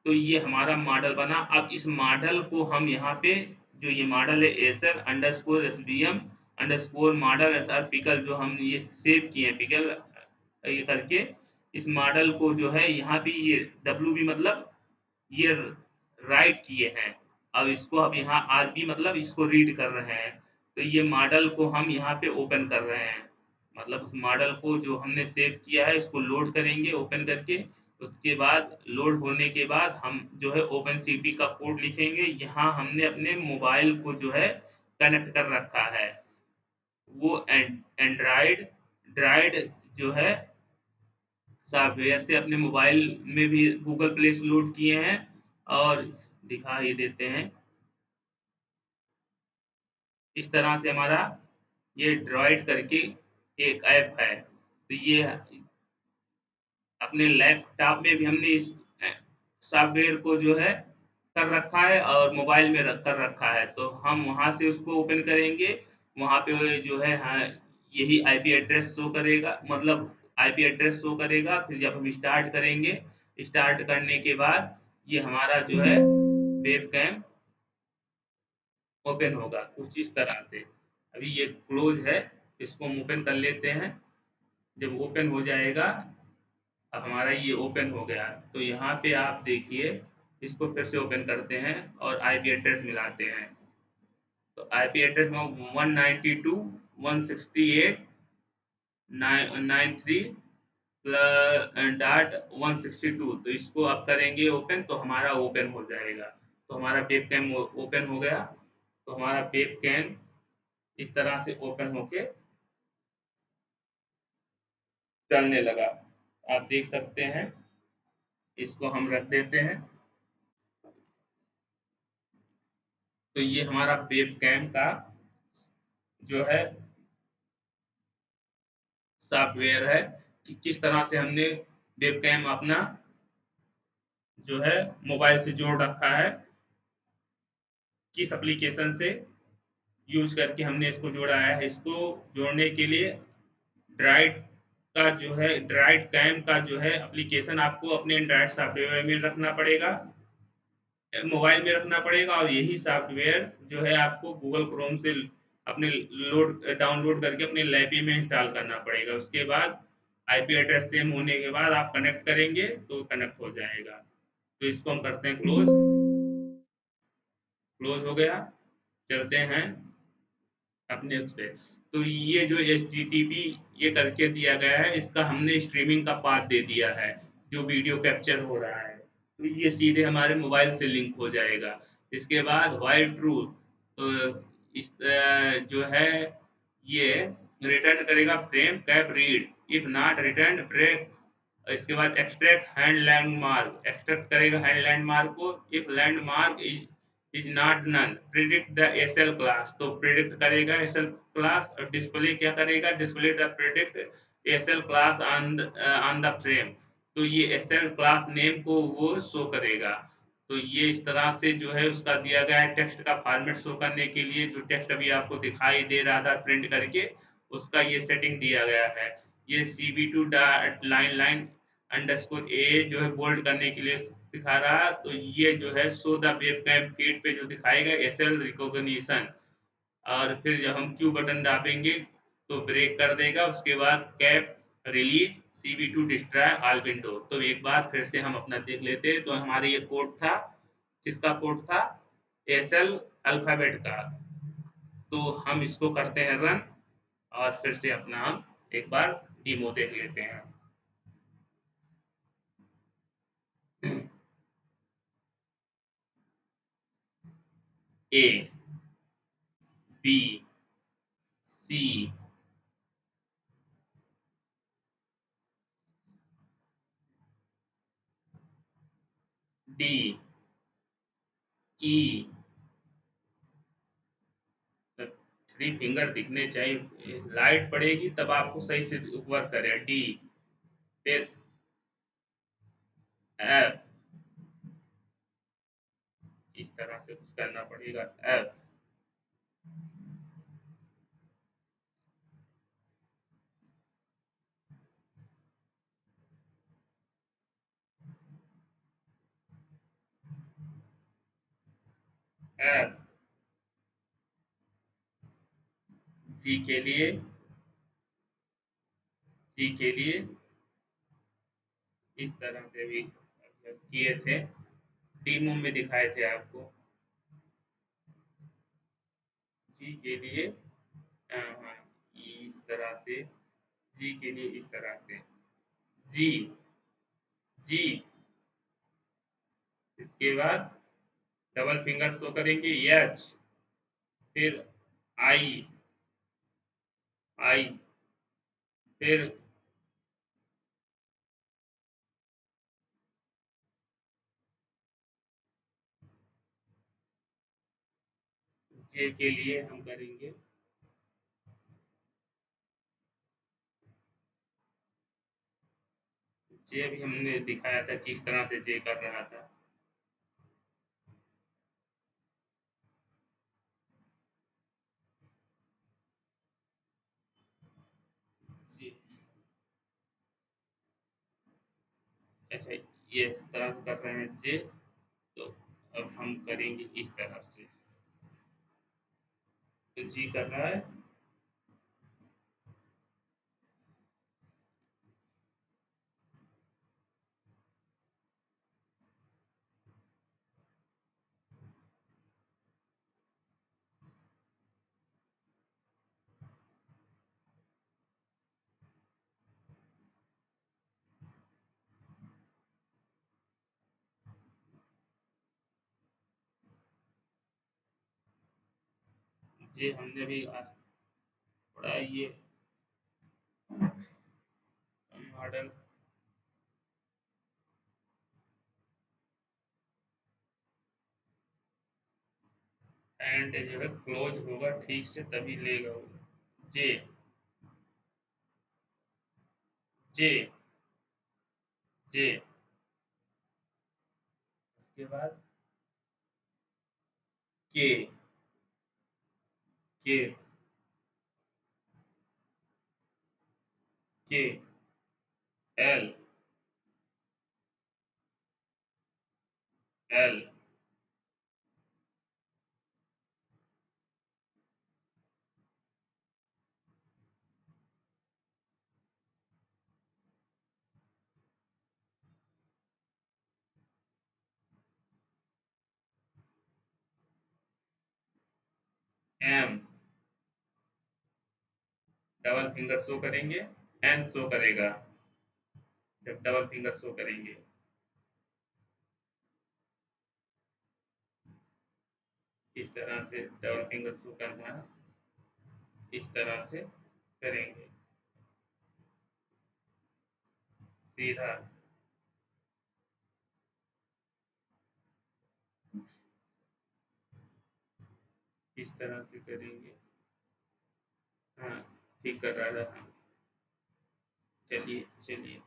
तो ये हमारा मॉडल बना। अब इस मॉडल को हम यहाँ पे, जो ये मॉडल है SL underscore SBM underscore model pickle, जो हम ये सेव किए हैं पिकल ये करके, इस मॉडल को जो है यहाँ पे ये डब्ल्यू बी मतलब ये राइट किए हैं। अब इसको अब यहाँ आर बी मतलब इसको रीड कर रहे हैं। तो ये मॉडल को हम यहाँ पे ओपन कर रहे हैं, मतलब उस मॉडल को जो हमने सेव किया है इसको लोड करेंगे ओपन करके। उसके बाद लोड होने के बाद हम जो है ओपन सीपी का कोड लिखेंगे। यहाँ हमने अपने मोबाइल को जो है कनेक्ट कर रखा है, वो एंड्राइड ड्राइड जो है सॉफ्टवेयर से अपने मोबाइल में भी गूगल प्ले से लोड किए हैं। और दिखा ही देते हैं, इस तरह से हमारा ये ड्रॉइड करके एक ऐप है। तो ये अपने लैपटॉप में भी हमने इस सॉफ्टवेयर को जो है कर रखा है और मोबाइल में रख कर रखा है। तो हम वहां से उसको ओपन करेंगे, वहां पे जो है हाँ, यही आईपी एड्रेस शो करेगा, मतलब आईपी एड्रेस शो करेगा। फिर जब हम स्टार्ट करेंगे, स्टार्ट करने के बाद ये हमारा जो है वेब कैम ओपन होगा कुछ इस तरह से। अभी ये क्लोज है, इसको हम ओपन कर लेते हैं। जब ओपन हो जाएगा, अब हमारा ये ओपन हो गया, तो यहाँ पे आप देखिए, इसको फिर से ओपन करते हैं और आईपी एड्रेस मिलाते हैं। तो आईपी एड्रेस में 192.168 93 डॉट 162, तो इसको आप करेंगे ओपन तो हमारा ओपन हो जाएगा। तो हमारा वेब कैम ओपन हो गया। तो हमारा वेब कैम इस तरह से ओपन होके चलने लगा, आप देख सकते हैं। इसको हम रख देते हैं। तो ये हमारा वेब कैम का जो है सॉफ्टवेयर है कि किस तरह से हमने वेब कैम अपना जो है मोबाइल से जोड़ रखा है, किस एप्लीकेशन से यूज करके हमने इसको जोड़ा है। इसको जोड़ने के लिए ड्राइड का जो है ड्राइड कैम का जो है एप्लीकेशन आपको अपने एंड्रॉइड सॉफ्टवेयर में रखना पड़ेगा, मोबाइल में रखना पड़ेगा। और यही सॉफ्टवेयर जो है आपको गूगल क्रोम से अपने लोड डाउनलोड करके अपने लैपी में इंस्टॉल करना पड़ेगा। उसके बाद आईपी एड्रेस सेम होने के बाद आप कनेक्ट करेंगे तो कनेक्ट हो जाएगा। तो इसको हम करते हैं क्लोज। क्लोज हो गया। चलते हैं अपने उस पे। तो ये जो एच टी टी पी ये करके दिया गया है, इसका हमने स्ट्रीमिंग का पाथ दे दिया है, जो वीडियो कैप्चर हो रहा है तो ये सीधे हमारे मोबाइल से लिंक हो जाएगा। इसके बाद वाइल ट्रू, तो इस जो है ये रिटर्न करेगा frame cap read, if not return break. इसके बाद एक्सट्रैक्ट हैंड लैंडमार्क, एक्सट्रैक्ट करेगा हैंड लैंडमार्क को, if landmark is not none predict the SL class, तो प्रिडिक्ट करेगा एसएल क्लास। और डिस्प्ले क्या करेगा, display the predict SL class on the frame, तो ये एसएल क्लास नेम को वो शो करेगा। तो ये इस तरह से जो है उसका दिया गया है टेक्स्ट का फॉर्मेट शो करने के लिए। जो टेक्स्ट अभी आपको दिखाई दे रहा था प्रिंट करके, उसका ये सेटिंग दिया गया है। ये CB2 dot line line underscore ए जो है बोल्ड करने के लिए दिखा रहा। तो ये जो है show the webcam feed पे जो दिखाएगा एसएल रिकॉग्निशन। और फिर जब हम क्यू बटन दाबेंगे तो ब्रेक कर देगा। उसके बाद cap release CB2 destroy all window. तो एक बार फिर से हम अपना देख लेते हैं। तो हमारे ये कोड था, किसका कोड था, एसएल अल्फाबेट का। तो हम इसको करते हैं रन, और फिर से अपना हम एक बार डीमो देख लेते हैं। A, B, C, D, E, three finger दिखने चाहिए, लाइट पड़ेगी तब आपको सही से वर्क करे। डी, फिर एफ, इस तरह से कुछ करना पड़ेगा। एफ, एफ, सी के लिए, सी के लिए इस तरह से भी किए थे, टीमों में दिखाए थे आपको। जी के लिए हाँ, इस तरह से, जी के लिए इस तरह से, जी, जी, इसके बाद डबल फिंगर शो करेंगे, एच, फिर आई, आई, फिर जे के लिए हम करेंगे, जे भी हमने दिखाया था किस तरह से जे कर रहा था। जी, अच्छा, ये इस तरह से कर रहे हैं जे, तो अब हम करेंगे इस तरफ से। तो जी कर रहा है। जे हमने भी थोड़ा ये मॉडल एंड जो है क्लोज होगा ठीक से तभी लेगा वो। जे, जे, जे, उसके बाद के, K, K, L, L, M, double finger show करेंगे, एन शो करेगा जब डबल फिंगर शो करेंगे। इस तरह से डबल फिंगर शो करना है, इस तरह से करेंगे सीधा। इस तरह से करेंगे। हाँ, ठीक कर रहा था। हाँ, चलिए चलिए।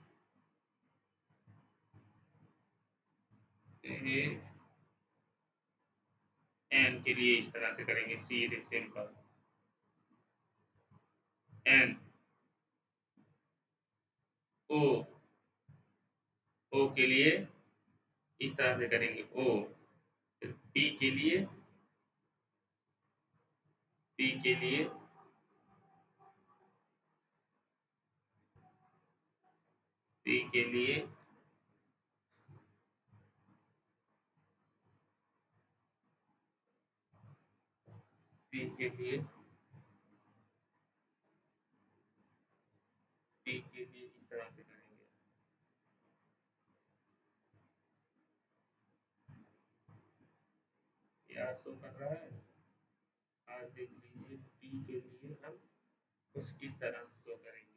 ये एन के लिए इस तरह से करेंगे सीधे सिंपल। एन, ओ, ओ के लिए इस तरह से करेंगे ओ। फिर पी के लिए, पी के लिए, पी के लिए, पी के लिए, पी के लिए इस तरह से करेंगे। यार शो कर रहा है। आज देख लीजिए, पी के लिए हम कुछ इस तरह से शो करेंगे।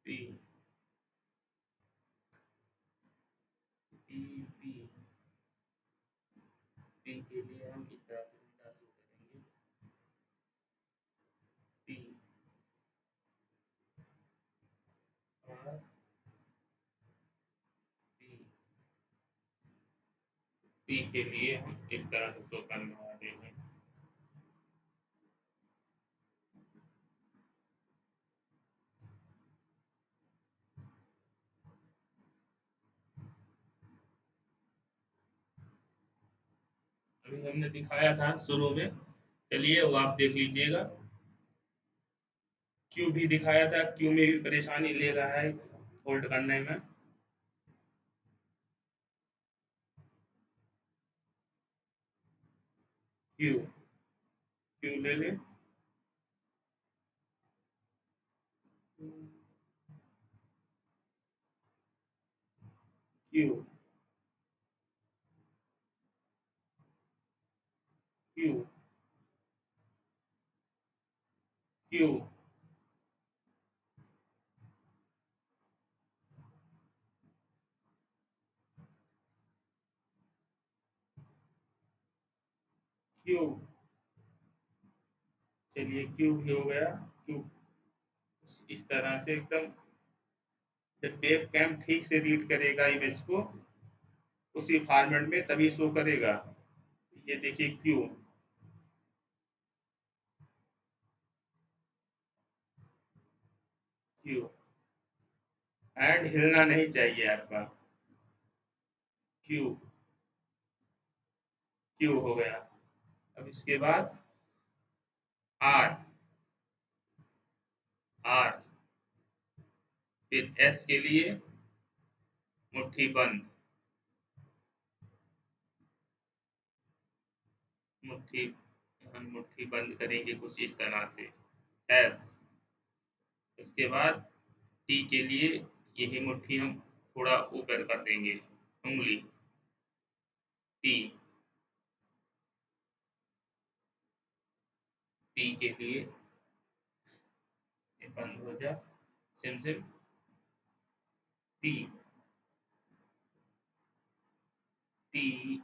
पी, पी, पी, पी के लिए हम इस तरह से उल्टा शो करेंगे। पी, और पी, पी के लिए हम इस तरह से शो करने वाले हैं। अभी हमने दिखाया था शुरू में, चलिए वो आप देख लीजिएगा। क्यू भी दिखाया था, क्यू में भी परेशानी ले रहा है होल्ड करने में। क्यू, क्यू ले ले। क्यू, क्यू, क्यू, क्यू, चलिए क्यू भी हो गया। क्यू इस तरह से एकदम, जब वेब कैम ठीक से रीड करेगा इमेज को उसी फॉर्मेट में तभी शो करेगा। ये देखिए क्यू, क्यू, हैंड हिलना नहीं चाहिए आपका। क्यू, क्यू हो गया। अब इसके बाद आर, आर, फिर एस के लिए मुट्ठी बंद, मुट्ठी, हम मुट्ठी बंद करेंगे कुछ इस तरह से। एस, उसके बाद टी के लिए यही मुट्ठी हम थोड़ा ऊपर कर देंगे, उंगली, टी, टी के लिए ये बंद हो जा, SIM SIM, T, T,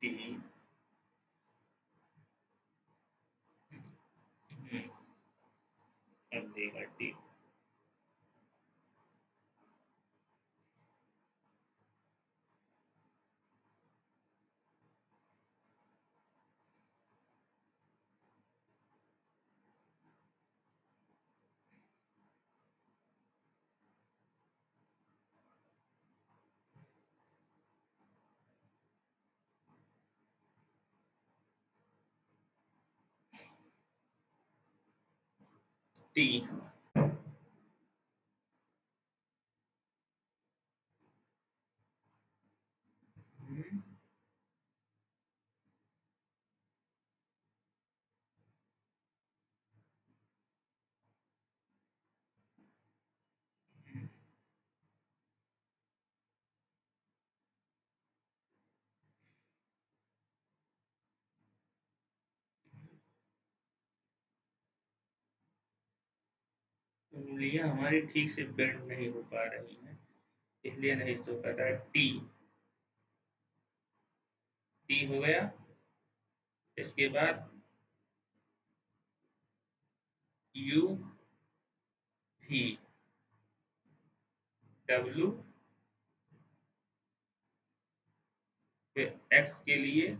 T, अब देगा टी, टी। उंगलियां हमारी ठीक से बेंड नहीं हो पा रही हैं, इसलिए नहीं शो कर रहा है। टी, टी हो गया। इसके बाद यू, भी, डब्ल्यू, फिर एक्स के लिए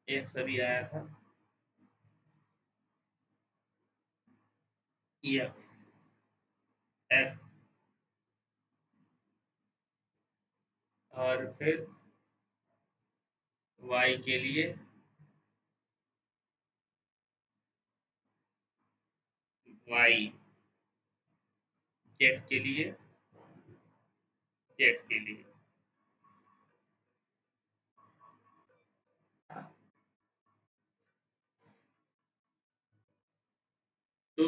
एक्स अभी आया था, एक्स, एक्स, और फिर वाई के लिए वाई, जेड के लिए जेड के लिए। तो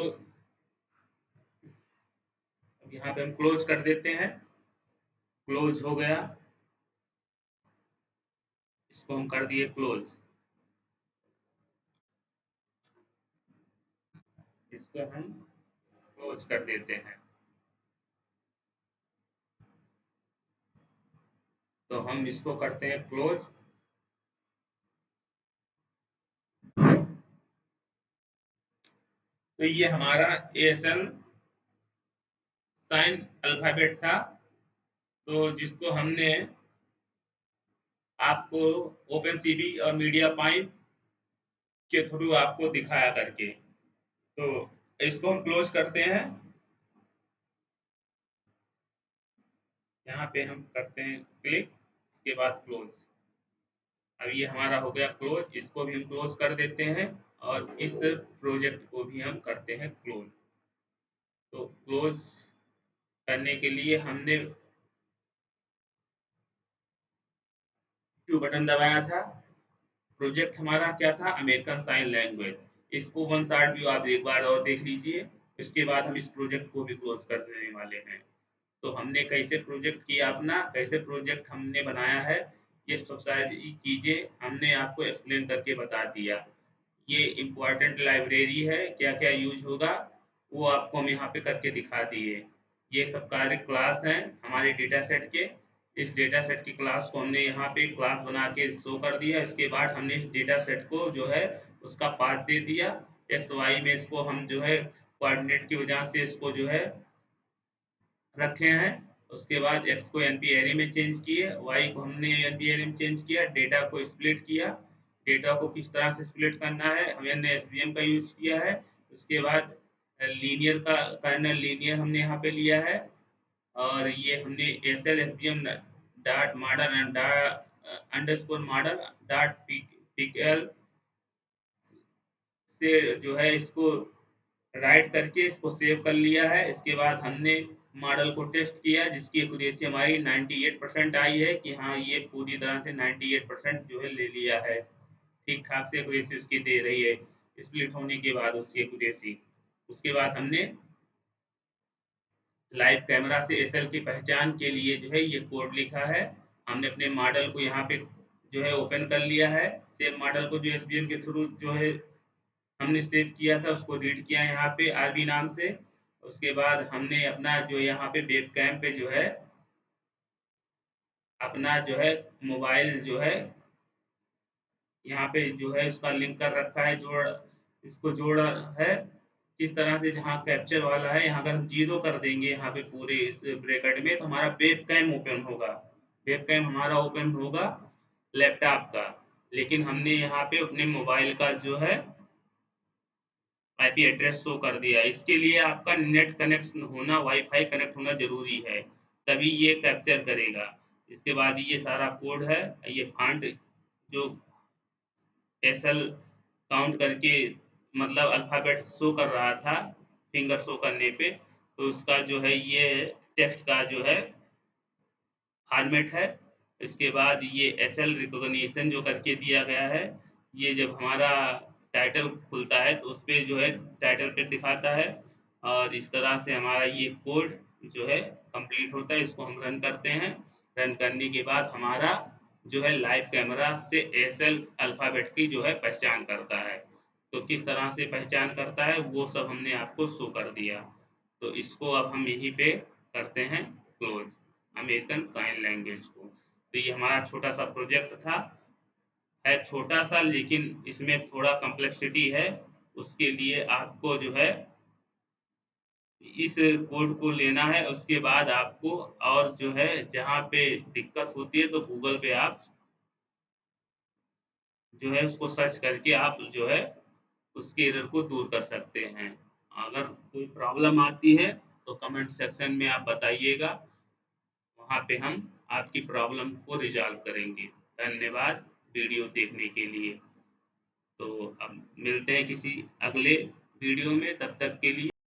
अब यहाँ पे हम क्लोज कर देते हैं, क्लोज हो गया, इसको हम कर दिए क्लोज। इसको हम क्लोज कर देते हैं। तो हम इसको करते हैं क्लोज। तो ये हमारा एएसएल साइन अल्फाबेट था, तो जिसको हमने आपको ओपन सीडी और मीडिया पाइप के थ्रू आपको दिखाया करके। तो इसको हम क्लोज करते हैं। यहाँ पे हम करते हैं क्लिक, इसके बाद क्लोज। अब ये हमारा हो गया क्लोज, इसको भी हम क्लोज कर देते हैं और इस प्रोजेक्ट को भी हम करते हैं क्लोज। तो क्लोज करने के लिए हमने क्यू बटन दबाया था। प्रोजेक्ट हमारा क्या था, अमेरिकन साइन लैंग्वेज। इसको वन शॉट व्यू आप एक बार और देख लीजिए, इसके बाद हम इस प्रोजेक्ट को भी क्लोज कर देने वाले हैं। तो हमने कैसे प्रोजेक्ट किया अपना, कैसे प्रोजेक्ट हमने बनाया है, ये सब सारी चीज़ें हमने आपको एक्सप्लेन करके बता दिया। ये इम्पोर्टेंट लाइब्रेरी है, क्या क्या यूज होगा वो आपको हम यहाँ पे करके दिखा दिए। ये सब कार्य क्लास हैं हमारे डेटा सेट के। इस डेटा सेट की क्लास को हमने यहाँ पे क्लास बना के शो कर दिया। इसके बाद हमने इस डेटा सेट को जो है उसका पाथ दे दिया, एक्स वाई में इसको हम जो है कोऑर्डिनेट की वजह से इसको जो है रखे हैं। उसके बाद एक्स को एनपी एरे में चेंज किए, वाई को हमने एनपी एरे में चेंज किया, डेटा को स्प्लिट किया। डेटा को किस तरह से स्प्लिट करना है, हमने एसवीएम का यूज किया है। उसके बाद लीनियर का कर्नल लीनियर हमने यहाँ पे लिया है, और ये हमने S L S B M dot model and underscore model dot PKL से जो है इसको राइट करके इसको सेव कर लिया है। इसके बाद हमने मॉडल को टेस्ट किया, जिसकी एक्यूरेसी हमारी 98% आई है कि हाँ ये पूरी तरह से 98% जो है ले लिया है, ठीक ठाक से एक्यूरेसी उसकी दे रही है स्प्लिट होने के बाद उसकी एक्यूरेसी। उसके बाद हमने लाइव कैमरा से एसएल की पहचान के लिए जो है ये कोड लिखा है। हमने अपने मॉडल को यहाँ पे जो है ओपन कर लिया है, सेम मॉडल को जो एसबीएम के थ्रू जो है हमने सेव किया था उसको रीड किया यहाँ पे आरबी नाम से। उसके बाद हमने अपना जो यहाँ पे वेब कैम पे जो है अपना जो है मोबाइल जो है यहाँ पे जो है उसका लिंक कर रखा है, जोड़ इसको जोड़ा है। किस तरह से, जहाँ कैप्चर वाला है यहाँ अगर हम जीरो कर देंगे यहाँ पे पूरे इस ब्रैकेट में, तो हमारा वेब कैम ओपन होगा। वेब कैम हमारा ओपन होगा लैपटॉप का, लेकिन हमने यहाँ पे अपने मोबाइल का जो है आईपी एड्रेस शो कर दिया। इसके लिए आपका नेट कनेक्ट होना, वाईफाई कनेक्ट होना जरूरी है, तभी ये कैप्चर करेगा। इसके बाद ये सारा कोड है, ये फॉन्ट जो एसएल काउंट करके मतलब अल्फाबेट शो कर रहा था फिंगर शो करने पे, तो उसका जो है ये टेक्स्ट का जो है फॉर्मेट है। इसके बाद ये एसएल रिकॉग्निशन जो करके दिया गया है, ये जब हमारा टाइटल खुलता है तो उस पर जो है टाइटल पे दिखाता है, और इस तरह से हमारा ये कोड जो है कंप्लीट होता है। इसको हम रन करते हैं, रन करने के बाद हमारा जो है लाइव कैमरा से एसएल अल्फाबेट की जो है पहचान करता है। तो किस तरह से पहचान करता है वो सब हमने आपको शो कर दिया। तो इसको अब हम यहीं पे करते हैं क्लोज, अमेरिकन साइन लैंग्वेज को। तो ये हमारा छोटा सा प्रोजेक्ट था, है छोटा सा लेकिन इसमें थोड़ा कॉम्प्लेक्सिटी है। उसके लिए आपको जो है इस कोड को लेना है, उसके बाद आपको और जो है जहाँ पे दिक्कत होती है तो गूगल पे आप जो है उसको सर्च करके आप जो है उसके एरर को दूर कर सकते हैं। अगर कोई प्रॉब्लम आती है तो कमेंट सेक्शन में आप बताइएगा, वहाँ पे हम आपकी प्रॉब्लम को रिजॉल्व करेंगे। धन्यवाद वीडियो देखने के लिए। तो अब मिलते हैं किसी अगले वीडियो में, तब तक के लिए